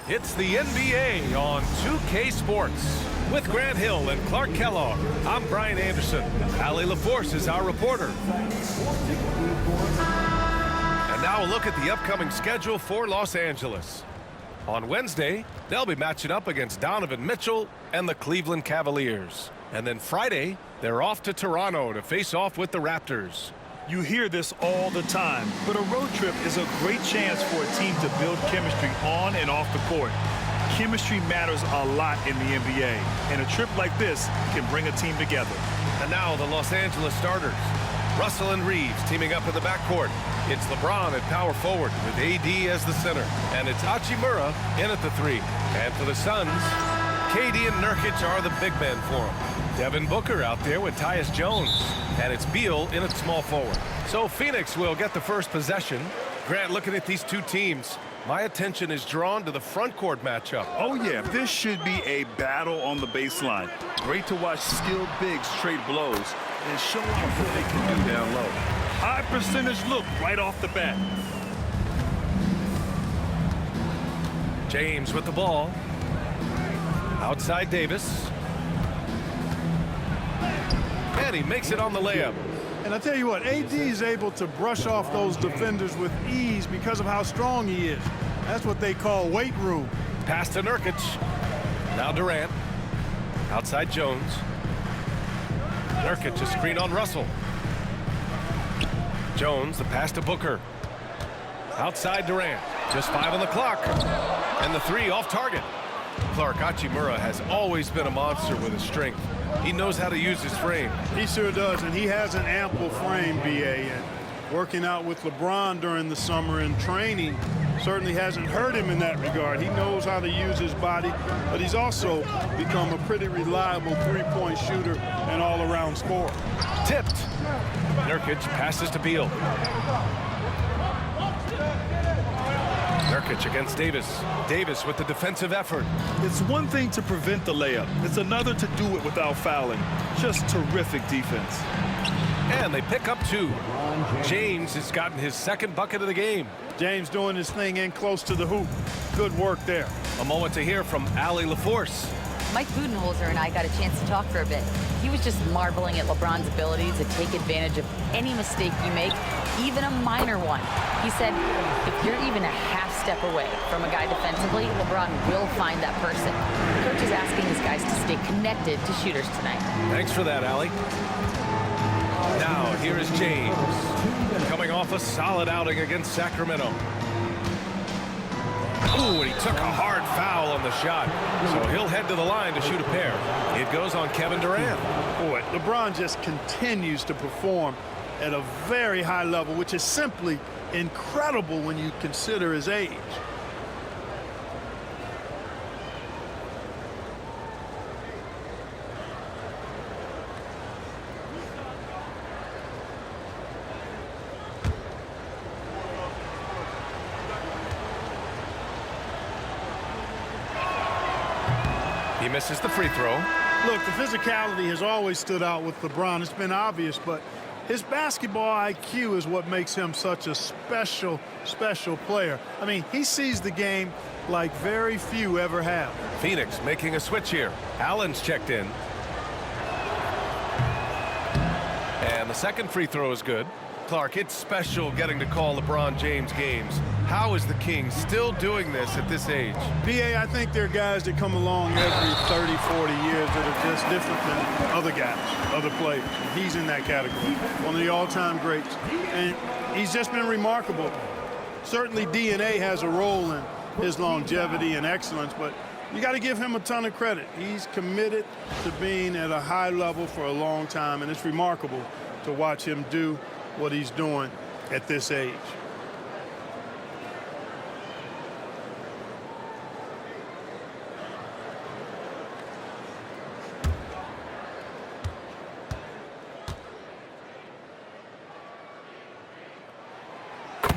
It's the NBA on 2K Sports. With Grant Hill and Clark Kellogg, I'm Brian Anderson. Allie LaForce is our reporter. And now a look at the upcoming schedule for Los Angeles. On Wednesday, they'll be matching up against Donovan Mitchell and the Cleveland Cavaliers. And then Friday, they're off to Toronto to face off with the Raptors. You hear this all the time, but a road trip is a great chance for a team to build chemistry on and off the court. Chemistry matters a lot in the NBA, and a trip like this can bring a team together. And now the Los Angeles starters. Russell and Reeves teaming up in the backcourt. It's LeBron at power forward with AD as the center. And it's Hachimura in at the three. And for the Suns, KD and Nurkic are the big men for him. Devin Booker out there with Tyus Jones. And it's Beal in at small forward. So Phoenix will get the first possession. Grant, looking at these two teams, my attention is drawn to the front court matchup. Oh yeah, this should be a battle on the baseline. Great to watch skilled bigs trade blows and show off what they can do down low. High percentage look right off the bat. James with the ball. Outside Davis. And he makes it on the layup. And I tell you what, AD is able to brush off those defenders with ease because of how strong he is. That's what they call weight room. Pass to Nurkic. Now Durant. Outside Jones. Nurkic, a screen on Russell. Jones, the pass to Booker. Outside Durant. Just 5 on the clock. And the three off target. Clark, Hachimura has always been a monster with his strength. He knows how to use his frame. He sure does, and he has an ample frame, B.A. And working out with LeBron during the summer and training certainly hasn't hurt him in that regard. He knows how to use his body, but he's also become a pretty reliable three-point shooter and all-around scorer. Tipped. Nurkic passes to Beal. Nurkic against Davis. Davis with the defensive effort. It's one thing to prevent the layup. It's another to do it without fouling. Just terrific defense. And they pick up 2. James has gotten his second bucket of the game. James doing his thing in close to the hoop. Good work there. A moment to hear from Allie LaForce. Mike Budenholzer and I got a chance to talk for a bit. He was just marveling at LeBron's ability to take advantage of any mistake you make, even a minor one. He said, if you're even a half step away from a guy defensively, LeBron will find that person. The coach is asking his guys to stay connected to shooters tonight. Thanks for that, Allie. Now, here is James, coming off a solid outing against Sacramento. Ooh, and he took a hard foul on the shot. So he'll head to the line to shoot a pair. It goes on Kevin Durant. Boy, LeBron just continues to perform at a very high level, which is simply incredible when you consider his age. He misses the free throw. Look, the physicality has always stood out with LeBron. It's been obvious, but his basketball IQ is what makes him such a special player. I mean, he sees the game like very few ever have. Phoenix making a switch here. Allen's checked in. And the second free throw is good. Clark, it's special getting to call LeBron James games. How is the King still doing this at this age? B.A., I think there are guys that come along every 30, 40 years that are just different than other guys, other players. He's in that category, one of the all-time greats. And he's just been remarkable. Certainly DNA has a role in his longevity and excellence, but you got to give him a ton of credit. He's committed to being at a high level for a long time, and it's remarkable to watch him do what he's doing at this age.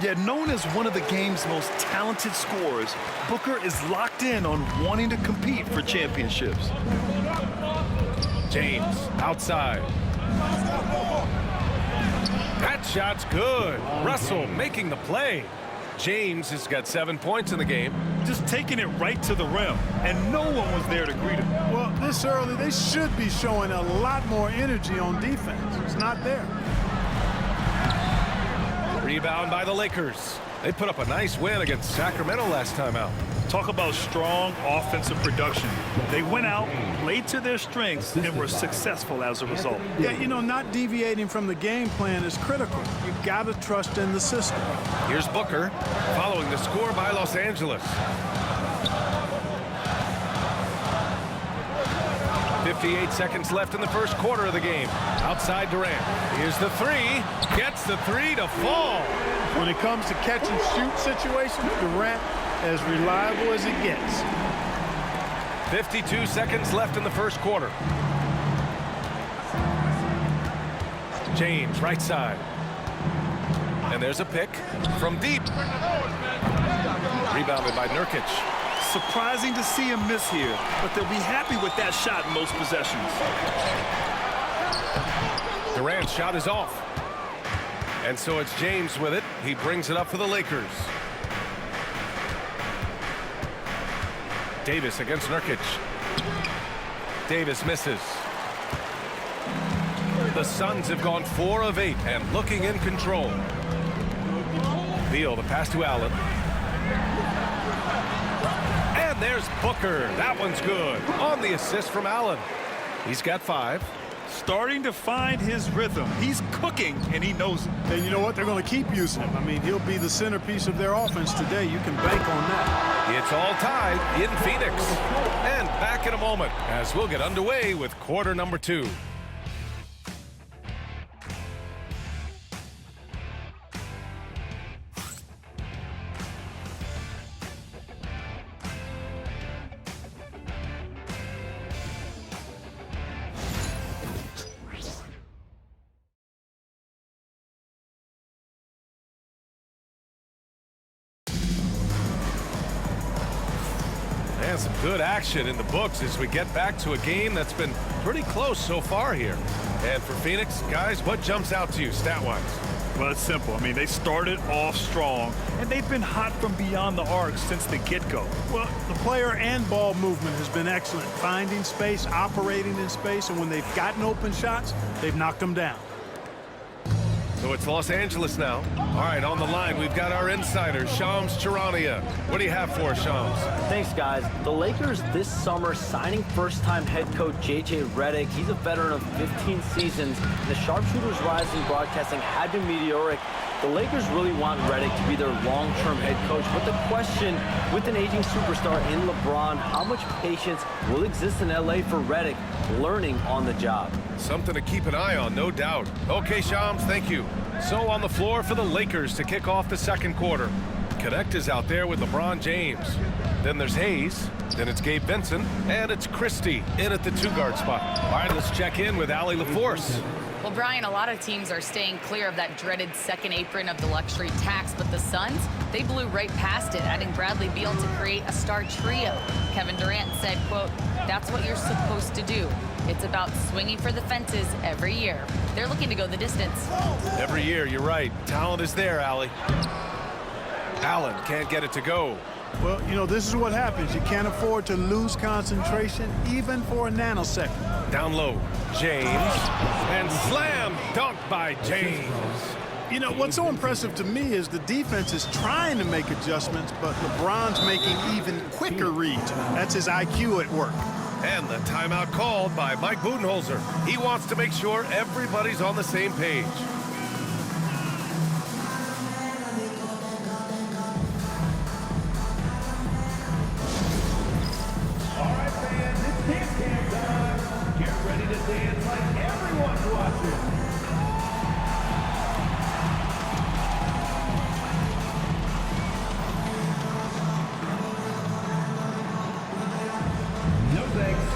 Yet known as one of the game's most talented scorers, Booker is locked in on wanting to compete for championships. James outside. That shot's good. Russell making the play. James has got 7 points in the game. Just taking it right to the rim, and no one was there to greet him. Well, this early, they should be showing a lot more energy on defense. It's not there. Rebound by the Lakers. They put up a nice win against Sacramento last time out. Talk about strong offensive production. They went out, played to their strengths, and were successful as a result. Yeah, you know, not deviating from the game plan is critical. You got to trust in the system. Here's Booker, following the score by Los Angeles. 58 seconds left in the first quarter of the game. Outside Durant. Here's the three. Gets the three to fall. When it comes to catch and shoot situations, Durant as reliable as it gets. 52 seconds left in the first quarter. James, right side. And there's a pick from deep. Rebounded by Nurkic. Surprising to see him miss here, but they'll be happy with that shot in most possessions. Durant's shot is off. And so it's James with it. He brings it up for the Lakers. Davis against Nurkic. Davis misses. The Suns have gone 4 of 8 and looking in control. Beal, the pass to Allen. And there's Booker. That one's good. On the assist from Allen. He's got 5. Starting to find his rhythm. He's cooking, and he knows it. And you know what? They're going to keep using him. I mean, he'll be the centerpiece of their offense today. You can bank on that. It's all tied in Phoenix. And back in a moment as we'll get underway with quarter number 2. And some good action in the books as we get back to a game that's been pretty close so far here. And for Phoenix, guys, what jumps out to you stat-wise? Well, it's simple. I mean, they started off strong, and they've been hot from beyond the arc since the get-go. Well, the player and ball movement has been excellent. Finding space, operating in space, and when they've gotten open shots, they've knocked them down. So it's Los Angeles now. All right, on the line, we've got our insider, Shams Charania. What do you have for us, Shams? Thanks, guys. The Lakers this summer signing first-time head coach J.J. Redick. He's a veteran of 15 seasons. The sharpshooter's rise in broadcasting had been meteoric. The Lakers really want Redick to be their long-term head coach. But the question, with an aging superstar in LeBron, how much patience will exist in L.A. for Redick learning on the job? Something to keep an eye on, no doubt. Okay, Shams, thank you. So on the floor for the Lakers to kick off the second quarter. Connect is out there with LeBron James. Then there's Hayes. Then it's Gabe Vincent. And it's Christie in at the 2-guard spot. All right, let's check in with Allie LaForce. Well, Brian, a lot of teams are staying clear of that dreaded second apron of the luxury tax, but the Suns, they blew right past it, adding Bradley Beal to create a star trio. Kevin Durant said, quote, "That's what you're supposed to do. It's about swinging for the fences every year." They're looking to go the distance. Every year, you're right. Talent is there, Allie. Allen can't get it to go. Well, you know, this is what happens. You can't afford to lose concentration even for a nanosecond. Down low, James. And slam dunk by James. You know, what's so impressive to me is the defense is trying to make adjustments, but LeBron's making even quicker reads. That's his IQ at work. And the timeout called by Mike Budenholzer. He wants to make sure everybody's on the same page. All right, fans, it's dance cam time. Get ready to dance like everyone's watching. No thanks.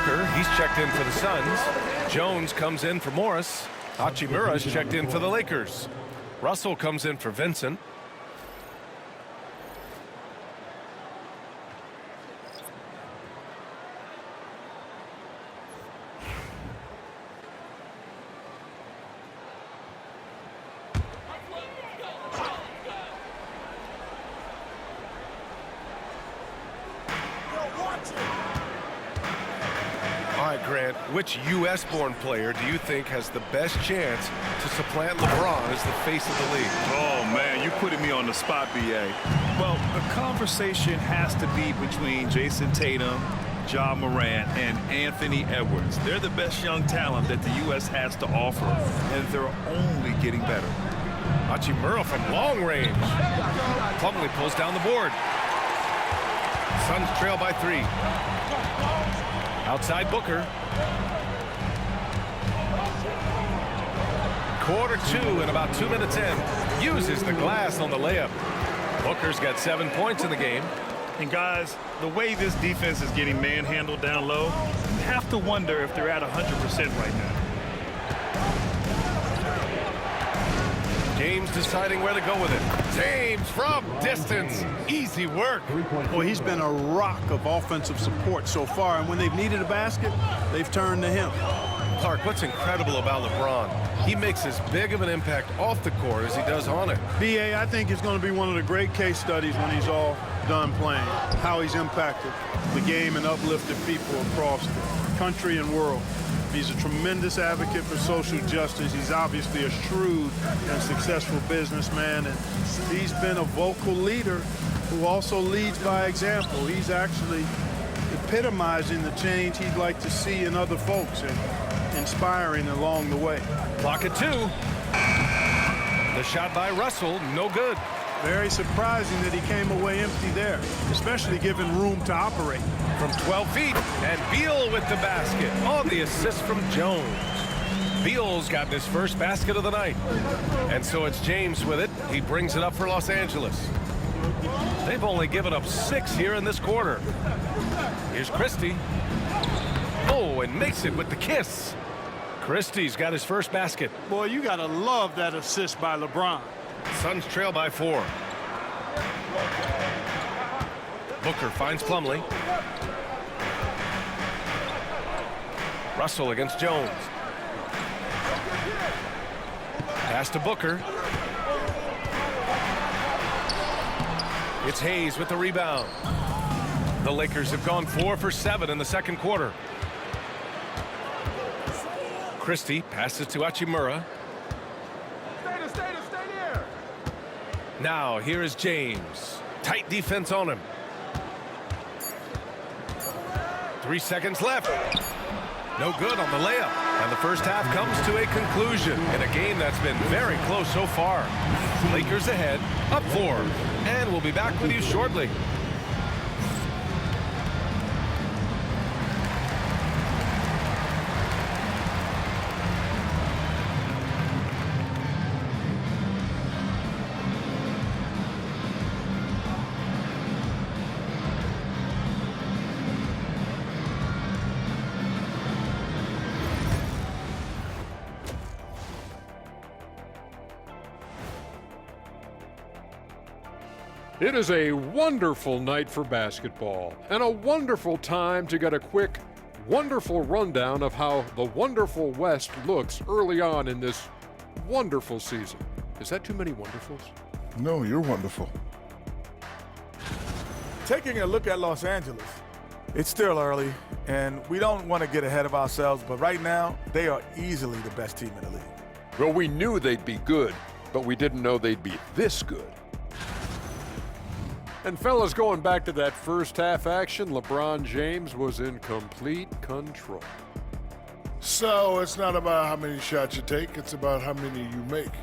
Booker, he's checked in for the Suns. Jones comes in for Morris. Hachimura's checked in for the Lakers. Russell comes in for Vincent. All right, Grant, which U.S.-born player do you think has the best chance to supplant LeBron as the face of the league? Oh, man, you're putting me on the spot, B.A. Well, the conversation has to be between Jason Tatum, Ja Morant, and Anthony Edwards. They're the best young talent that the U.S. has to offer, and they're only getting better. Hachimura from long range. Plumlee pulls down the board. Suns trail by 3. Outside Booker. Quarter 2 and about 2 minutes in. Uses the glass on the layup. Booker's got 7 points in the game. And guys, the way this defense is getting manhandled down low, you have to wonder if they're at 100% right now. James deciding where to go with it. James from distance. Easy work. Well, he's been a rock of offensive support so far, and when they've needed a basket, they've turned to him. Clark, what's incredible about LeBron? He makes as big of an impact off the court as he does on it. B.A., I think it's going to be one of the great case studies when he's all done playing, how he's impacted the game and uplifted people across the country and world. He's a tremendous advocate for social justice. He's obviously a shrewd and successful businessman, and he's been a vocal leader who also leads by example. He's actually epitomizing the change he'd like to see in other folks and inspiring along the way. Clock at 2. The shot by Russell, no good. Very surprising that he came away empty there, especially given room to operate. From 12 feet, and Beal with the basket on the assist from Jones. Beal's got his first basket of the night. And so it's James with it. He brings it up for Los Angeles. They've only given up 6 here in this quarter. Here's Christie. Oh, and makes it with the kiss. Christie's got his first basket. Boy, you got to love that assist by LeBron. Suns trail by 4. Booker finds Plumlee. Russell against Jones. Pass to Booker. It's Hayes with the rebound. The Lakers have gone 4 for 7 in the second quarter. Christie passes to Hachimura. Stay there. Now here is James. Tight defense on him. 3 seconds left. No good on the layup. And the first half comes to a conclusion in a game that's been very close so far. Lakers ahead, up 4. And we'll be back with you shortly. It is a wonderful night for basketball and a wonderful time to get a quick, wonderful rundown of how the wonderful West looks early on in this wonderful season. Is that too many wonderfuls? No, you're wonderful. Taking a look at Los Angeles, it's still early, and we don't want to get ahead of ourselves, but right now, they are easily the best team in the league. Well, we knew they'd be good, but we didn't know they'd be this good. And fellas, going back to that first half action, LeBron James was in complete control. So it's not about how many shots you take, it's about how many you make.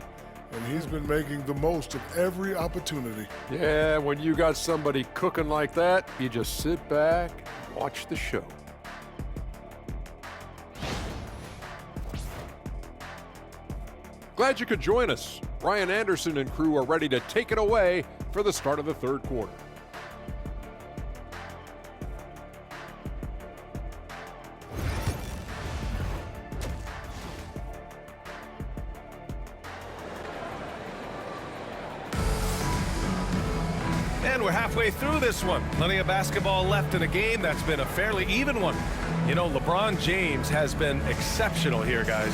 And he's been making the most of every opportunity. Yeah, when you got somebody cooking like that, you just sit back and watch the show. Glad you could join us. Ryan Anderson and crew are ready to take it away for the start of the third quarter. And we're halfway through this one. Plenty of basketball left in a game that's been a fairly even one. You know, LeBron James has been exceptional here, guys.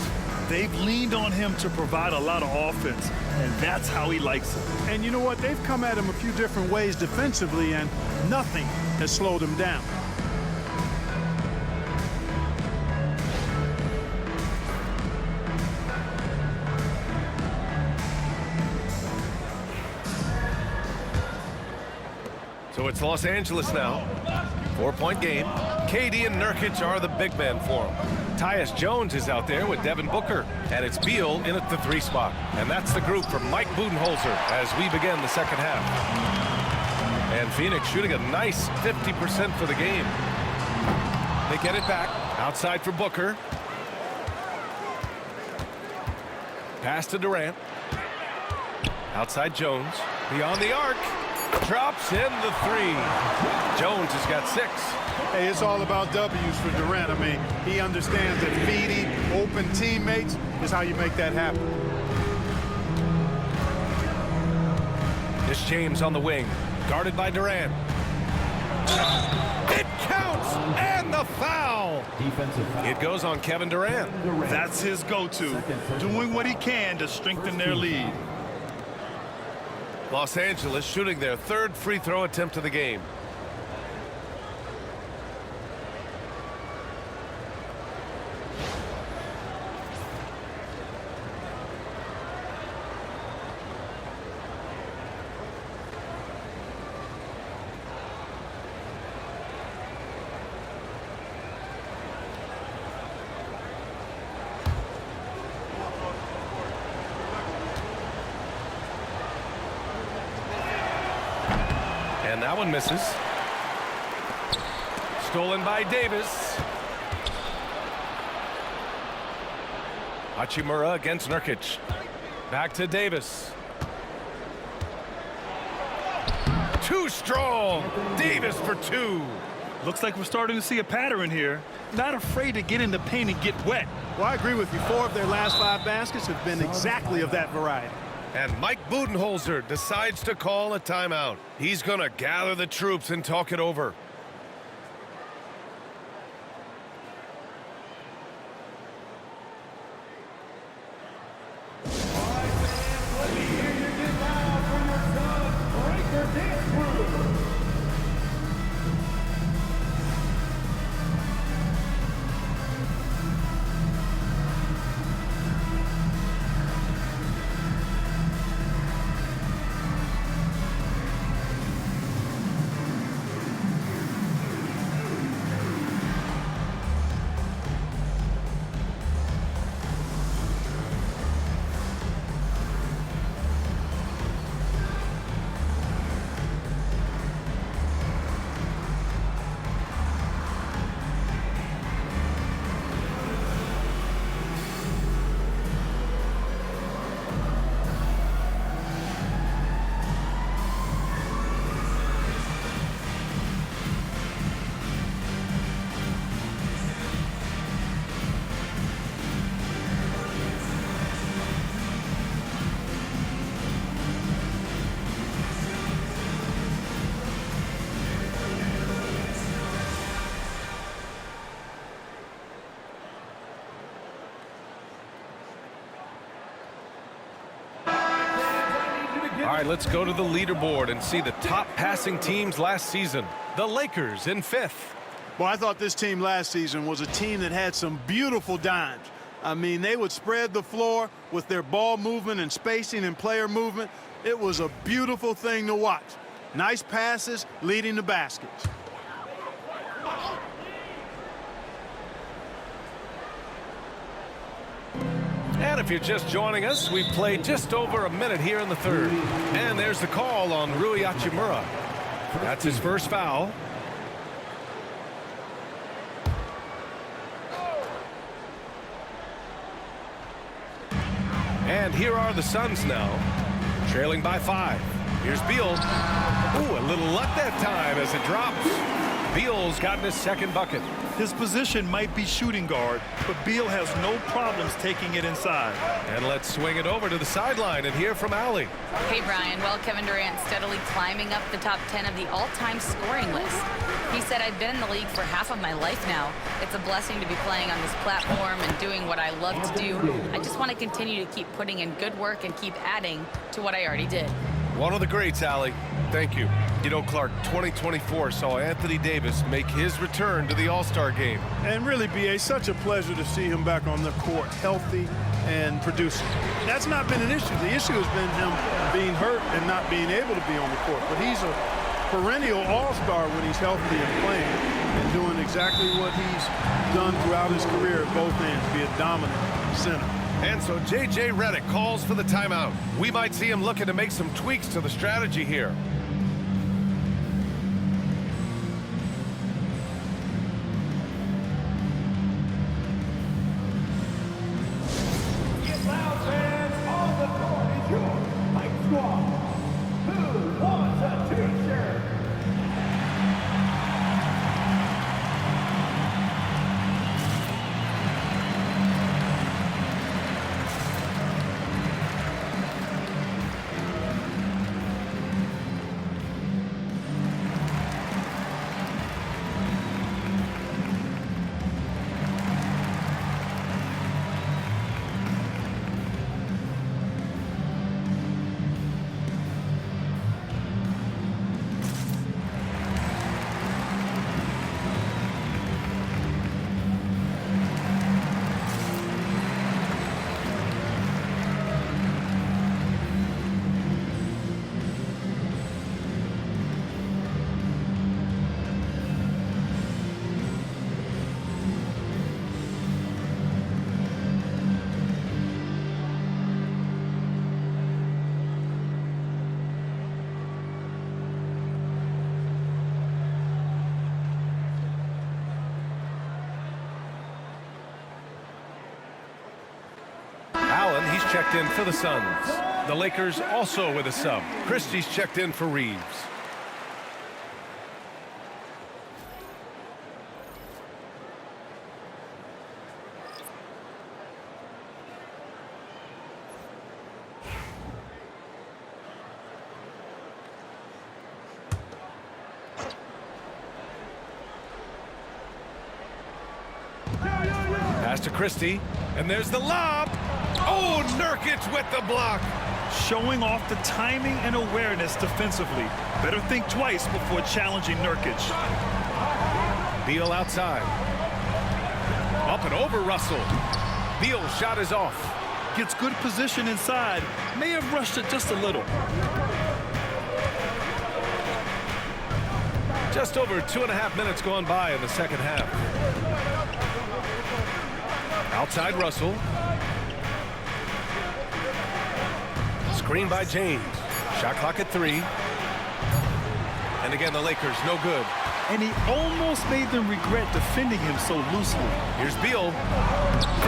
They've leaned on him to provide a lot of offense, and that's how he likes it. And you know what? They've come at him a few different ways defensively, and nothing has slowed him down. So it's Los Angeles now. 4-point game. KD and Nurkic are the big men for him. Tyus Jones is out there with Devin Booker. And it's Beal in at the 3 spot. And that's the group from Mike Budenholzer as we begin the second half. And Phoenix shooting a nice 50% for the game. They get it back. Outside for Booker. Pass to Durant. Outside Jones. Beyond the arc. Drops in the 3. Jones has got 6. Hey, it's all about W's for Durant. I mean, he understands that feeding open teammates is how you make that happen. This James on the wing, guarded by Durant. It counts, and the foul. Defensive foul. It goes on Kevin Durant. That's his go-to, doing what he can to strengthen their lead. Los Angeles shooting their 3rd free throw attempt of the game. And that one misses. Stolen by Davis. Hachimura against Nurkic. Back to Davis. Too strong. Davis for 2. Looks like we're starting to see a pattern here. Not afraid to get in the paint and get wet. Well, I agree with you. 4 of their last 5 baskets have been exactly of that variety. And Mike Budenholzer decides to call a timeout. He's going to gather the troops and talk it over. All right, let's go to the leaderboard and see the top passing teams last season. The Lakers in 5th. Well, I thought this team last season was a team that had some beautiful dimes. I mean, they would spread the floor with their ball movement and spacing and player movement. It was a beautiful thing to watch. Nice passes leading to baskets. And if you're just joining us, we've played just over a minute here in the 3rd. And there's the call on Rui Hachimura. That's his first foul. And here are the Suns now, trailing by 5. Here's Beal. Ooh, a little luck that time as it drops. Beal's gotten his 2nd bucket. His position might be shooting guard, but Beal has no problems taking it inside. And let's swing it over to the sideline and hear from Allie. Hey, Brian. Well, Kevin Durant steadily climbing up the top 10 of the all-time scoring list. He said, I've been in the league for half of my life now. It's a blessing to be playing on this platform and doing what I love to do. I just want to continue to keep putting in good work and keep adding to what I already did. One of the greats, Allie. Thank you. You know, Clark, 2024 saw Anthony Davis make his return to the All-Star game. And really, B.A., such a pleasure to see him back on the court, healthy and producing. That's not been an issue. The issue has been him being hurt and not being able to be on the court. But he's a perennial all-star when he's healthy and playing and doing exactly what he's done throughout his career at both ends, be a dominant center. And so J.J. Redick calls for the timeout. We might see him looking to make some tweaks to the strategy here. Get loud, fans. On the court is your Mike Squad. Who wants a t-shirt? Allen, he's checked in for the Suns. The Lakers also with a sub. Christie's checked in for Reeves. Pass to Christie, and there's the lob. Oh, Nurkic with the block. Showing off the timing and awareness defensively. Better think twice before challenging Nurkic. Beal outside. Up and over Russell. Beal's shot is off. Gets good position inside. May have rushed it just a little. Just over 2.5 minutes gone by in the second half. Outside Russell. Screen by James. Shot clock at 3. And again, the Lakers no good. And he almost made them regret defending him so loosely. Here's Beal.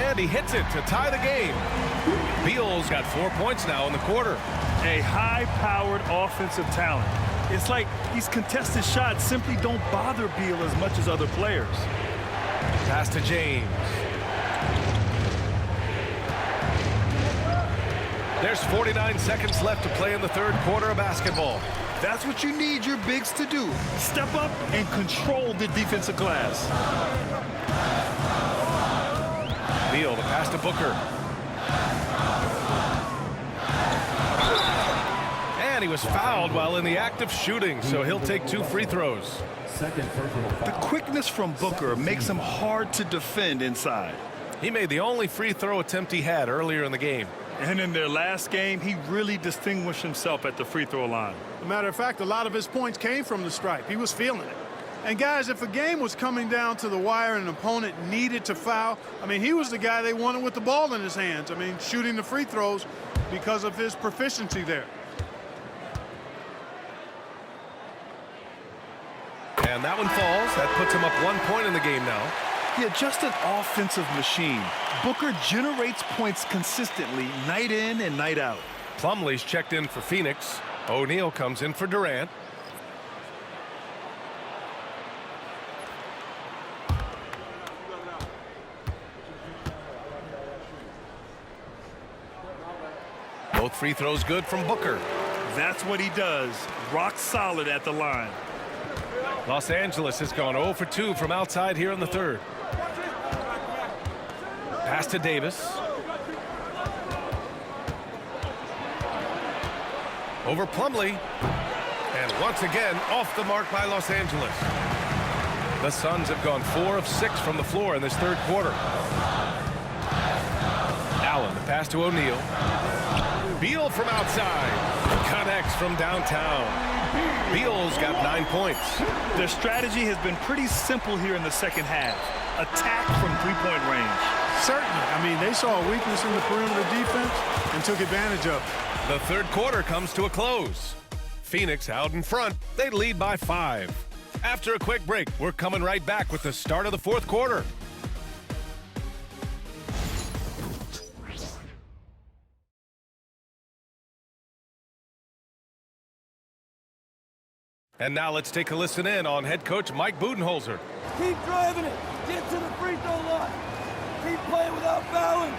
And he hits it to tie the game. Beal's got 4 points now in the quarter. A high-powered offensive talent. It's like these contested shots simply don't bother Beal as much as other players. Pass to James. There's 49 seconds left to play in the third quarter of basketball. That's what you need your bigs to do. Step up and control the defensive glass. Beal, the pass to Booker. And he was fouled while in the act of shooting, so he'll take 2 free throws. The quickness from Booker makes him hard to defend inside. He made the only free throw attempt he had earlier in the game. And in their last game, he really distinguished himself at the free throw line. As a matter of fact, a lot of his points came from the stripe. He was feeling it. And guys, if a game was coming down to the wire and an opponent needed to foul, I mean, he was the guy they wanted with the ball in his hands. I mean, shooting the free throws because of his proficiency there. And that one falls. That puts him up 1 point in the game now. Yeah, just an offensive machine. Booker generates points consistently, night in and night out. Plumlee's checked in for Phoenix. O'Neal comes in for Durant. Both free throws good from Booker. That's what he does. Rock solid at the line. Los Angeles has gone 0 for 2 from outside here in the third. Pass to Davis. Over Plumlee. And once again, off the mark by Los Angeles. The Suns have gone 4 of 6 from the floor in this third quarter. Allen, the pass to O'Neal. Beal from outside. Connects from downtown. Beal's got 9 points. Their strategy has been pretty simple here in the second half. Attack from three-point range. Certainly. I mean, they saw a weakness in the perimeter defense and took advantage of it. The third quarter comes to a close. Phoenix out in front. They lead by 5. After a quick break, we're coming right back with the start of the fourth quarter. And now let's take a listen in on head coach Mike Budenholzer. Keep driving it. Get to the free throw line. Keep playing without fouling.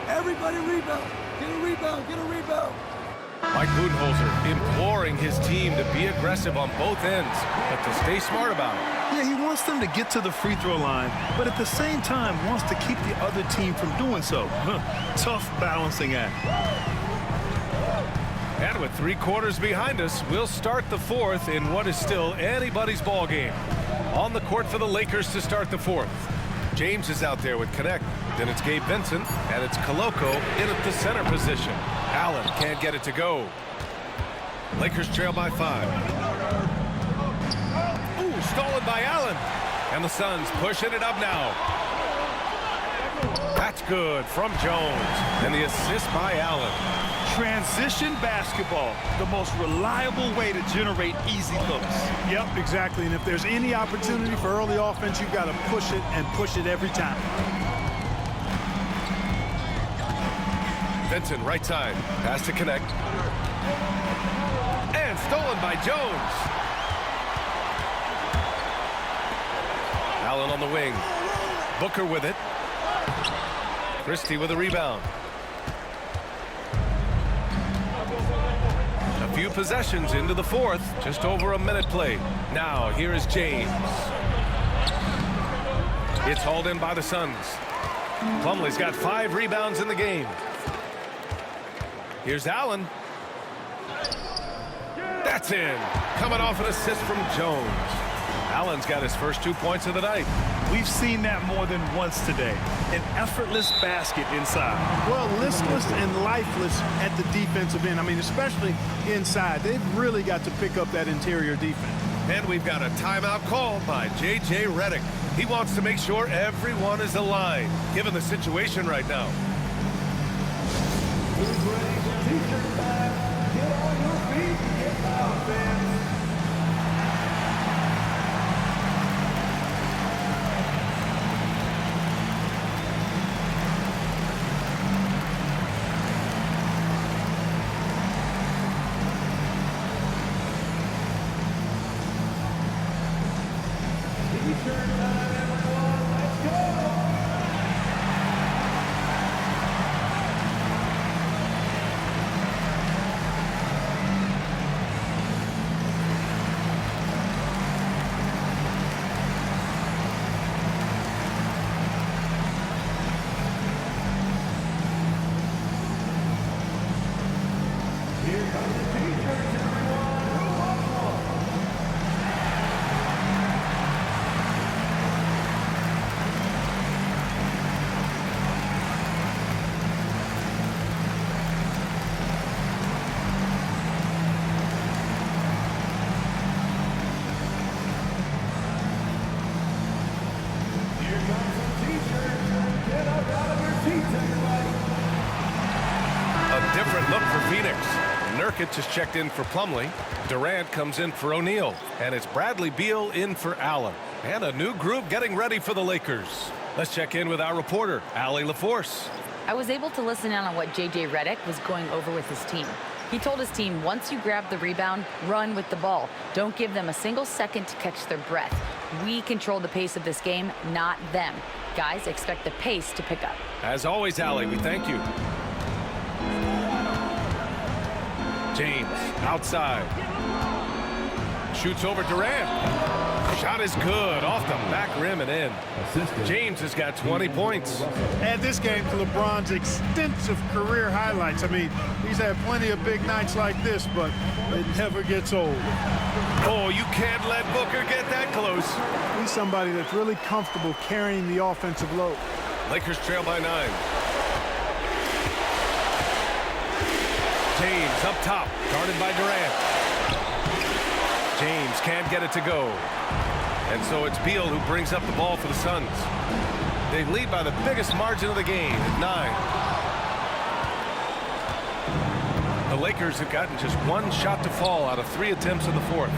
Everybody rebound. Get a rebound. Get a rebound. Mike Budenholzer imploring his team to be aggressive on both ends, but to stay smart about it. Yeah, he wants them to get to the free throw line, but at the same time wants to keep the other team from doing so. Tough balancing act. And with 3 quarters behind us, we'll start the fourth in what is still anybody's ball game. On the court for the Lakers to start the fourth. James is out there with Connect. Then it's Gabe Vincent, and it's Koloko in at the center position. Allen can't get it to go. Lakers trail by 5. Ooh, stolen by Allen. And the Suns pushing it up now. That's good from Jones. And the assist by Allen. Transition basketball, the most reliable way to generate easy looks. Yep, exactly. And if there's any opportunity for early offense, you've got to push it and push it every time. Vincent, right side. Pass to Connect. And stolen by Jones. Allen on the wing. Booker with it. Christie with a rebound. A few possessions into the fourth. Just over a minute played. Now, here is James. It's hauled in by the Suns. Plumlee's got 5 rebounds in the game. Here's Allen. That's in. Coming off an assist from Jones. Allen's got his first 2 points of the night. We've seen that more than once today. An effortless basket inside. Well, listless and lifeless at the defensive end. I mean, especially inside. They've really got to pick up that interior defense. And we've got a timeout called by J.J. Redick. He wants to make sure everyone is aligned, given the situation right now. Who's ready for t-shirt time? Get on your feet and get loud, fans. Nurkic has checked in for Plumlee. Durant comes in for O'Neal. And it's Bradley Beal in for Allen. And a new group getting ready for the Lakers. Let's check in with our reporter, Allie LaForce. I was able to listen in on what J.J. Redick was going over with his team. He told his team, once you grab the rebound, run with the ball. Don't give them a single second to catch their breath. We control the pace of this game, not them. Guys, expect the pace to pick up. As always, Allie, we thank you. James outside. Shoots over Durant. Shot is good, off the back rim and in. James has got 20 points. Add this game to LeBron's extensive career highlights. I mean, he's had plenty of big nights like this, but it never gets old. Oh, you can't let Booker get that close. He's somebody that's really comfortable carrying the offensive load. Lakers trail by 9. James up top, guarded by Durant. James can't get it to go. And so it's Beal who brings up the ball for the Suns. They lead by the biggest margin of the game at 9. The Lakers have gotten just one shot to fall out of 3 attempts in the fourth.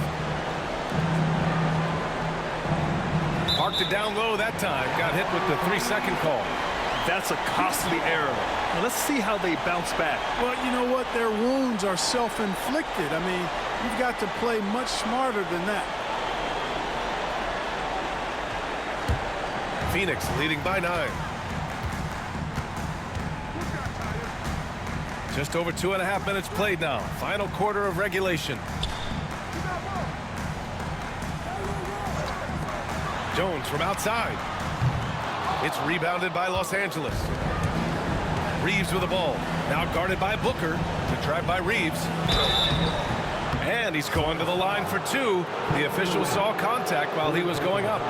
Parked it down low that time. Got hit with the 3-second call. That's a costly error. Now let's see how they bounce back. Well, you know what? Their wounds are self-inflicted. I mean, you've got to play much smarter than that. Phoenix leading by 9. Just over 2.5 minutes played now. Final quarter of regulation. Jones from outside. It's rebounded by Los Angeles. Reeves with the ball. Now guarded by Booker. To drive by Reeves. And he's going to the line for 2. The official saw contact while he was going up.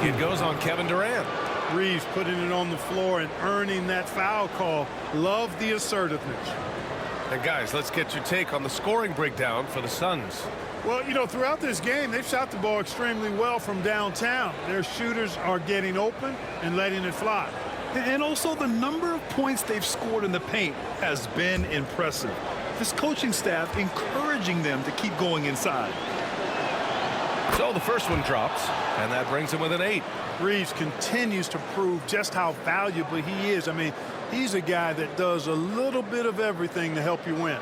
It goes on Kevin Durant. Reeves putting it on the floor and earning that foul call. Love the assertiveness. And guys, let's get your take on the scoring breakdown for the Suns. Well, you know, throughout this game, they've shot the ball extremely well from downtown. Their shooters are getting open and letting it fly. And also the number of points they've scored in the paint has been impressive. This coaching staff encouraging them to keep going inside. So the first one drops, and that brings him with an 8. Reeves continues to prove just how valuable he is. I mean, he's a guy that does a little bit of everything to help you win.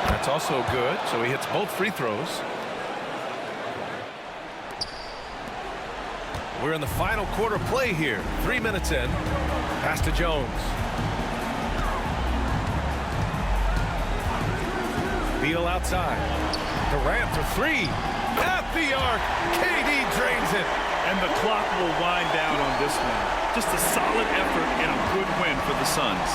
That's also good, so he hits both free throws. We're in the final quarter play here. 3 minutes in. Pass to Jones. Beal outside. Durant for 3. At the arc. KD drains it. And the clock will wind down on this one. Just a solid effort and a good win for the Suns.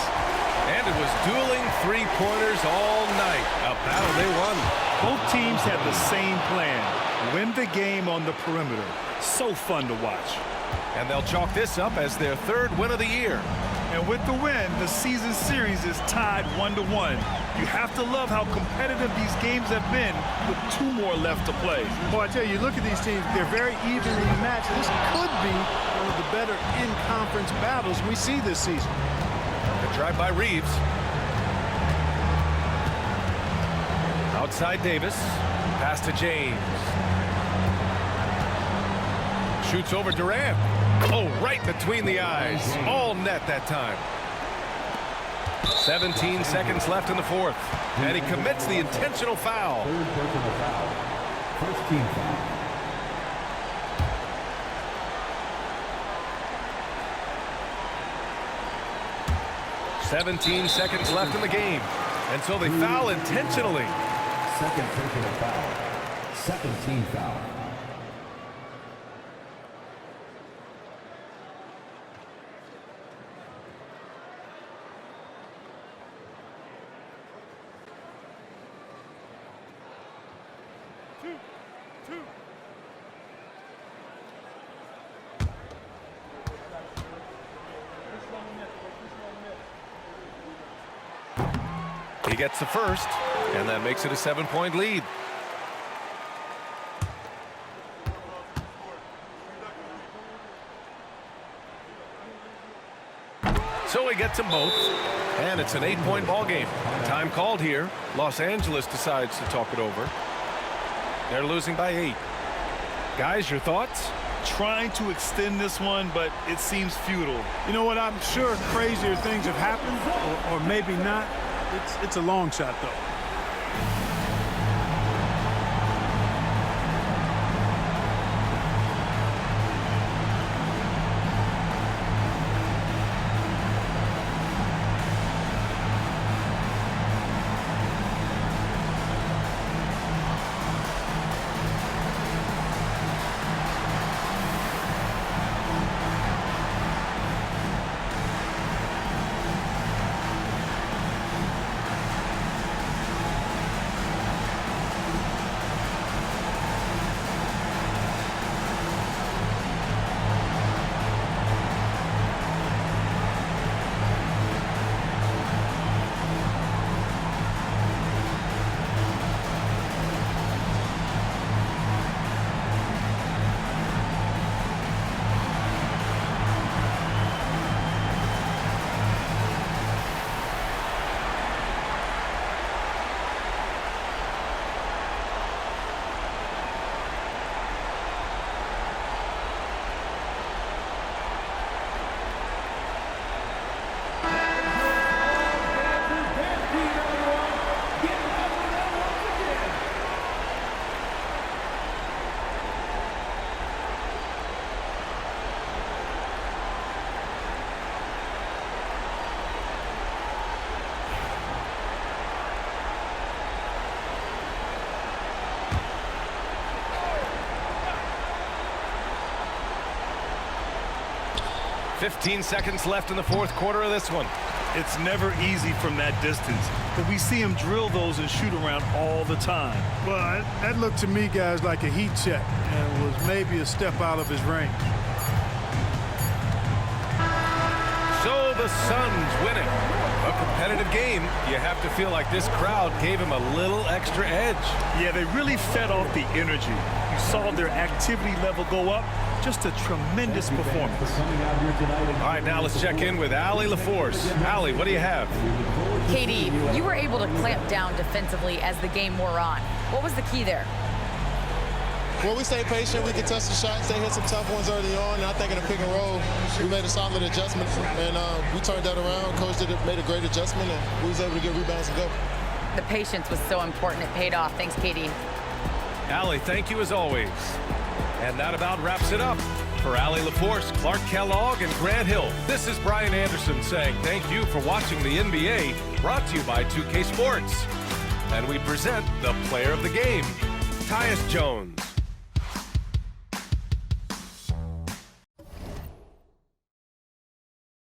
And it was dueling three-pointers all night. A battle they won. Both teams had the same plan. Win the game on the perimeter. So fun to watch. And they'll chalk this up as their 3rd win of the year. And with the win, the season series is tied 1-1. You have to love how competitive these games have been with 2 more left to play. Well, I tell you, look at these teams. They're very evenly matched. This could be one of the better in-conference battles we see this season. The drive by Reeves. Outside Davis. Pass to James. Shoots over Durant. Oh, right between the eyes. All net that time. 17 seconds left in the fourth. And he commits the intentional foul. Third personal foul. First team foul. 17 seconds left in the game. And so they foul intentionally. Second personal foul. Second team foul. He gets the first, and that makes it a 7-point lead. So he gets them both, and it's an 8-point ball game. Time called here. Los Angeles decides to talk it over. They're losing by 8. Guys, your thoughts? Trying to extend this one, but it seems futile. You know what? I'm sure crazier things have happened, or maybe not. It's a long shot, though. 15 seconds left in the fourth quarter of this one. It's never easy from that distance, but we see him drill those and shoot around all the time. Well, that looked to me, guys, like a heat check and was maybe a step out of his range. So the Suns winning. A competitive game. You have to feel like this crowd gave him a little extra edge. Yeah, they really fed off the energy. You saw their activity level go up. Just a tremendous performance. All right, now let's check in with Allie LaForce. Allie, what do you have? KD, you were able to clamp down defensively as the game wore on. What was the key there? Well, we stayed patient. We could touch the shots. They hit some tough ones early on. And I think in the pick and roll, we made a solid adjustment. And we turned that around. Coach made a great adjustment, and we was able to get rebounds and go. The patience was so important. It paid off. Thanks, KD. Allie, thank you as always. And that about wraps it up. For Allie LaForce, Clark Kellogg, and Grant Hill, this is Brian Anderson saying thank you for watching the NBA, brought to you by 2K Sports. And we present the player of the game, Tyus Jones.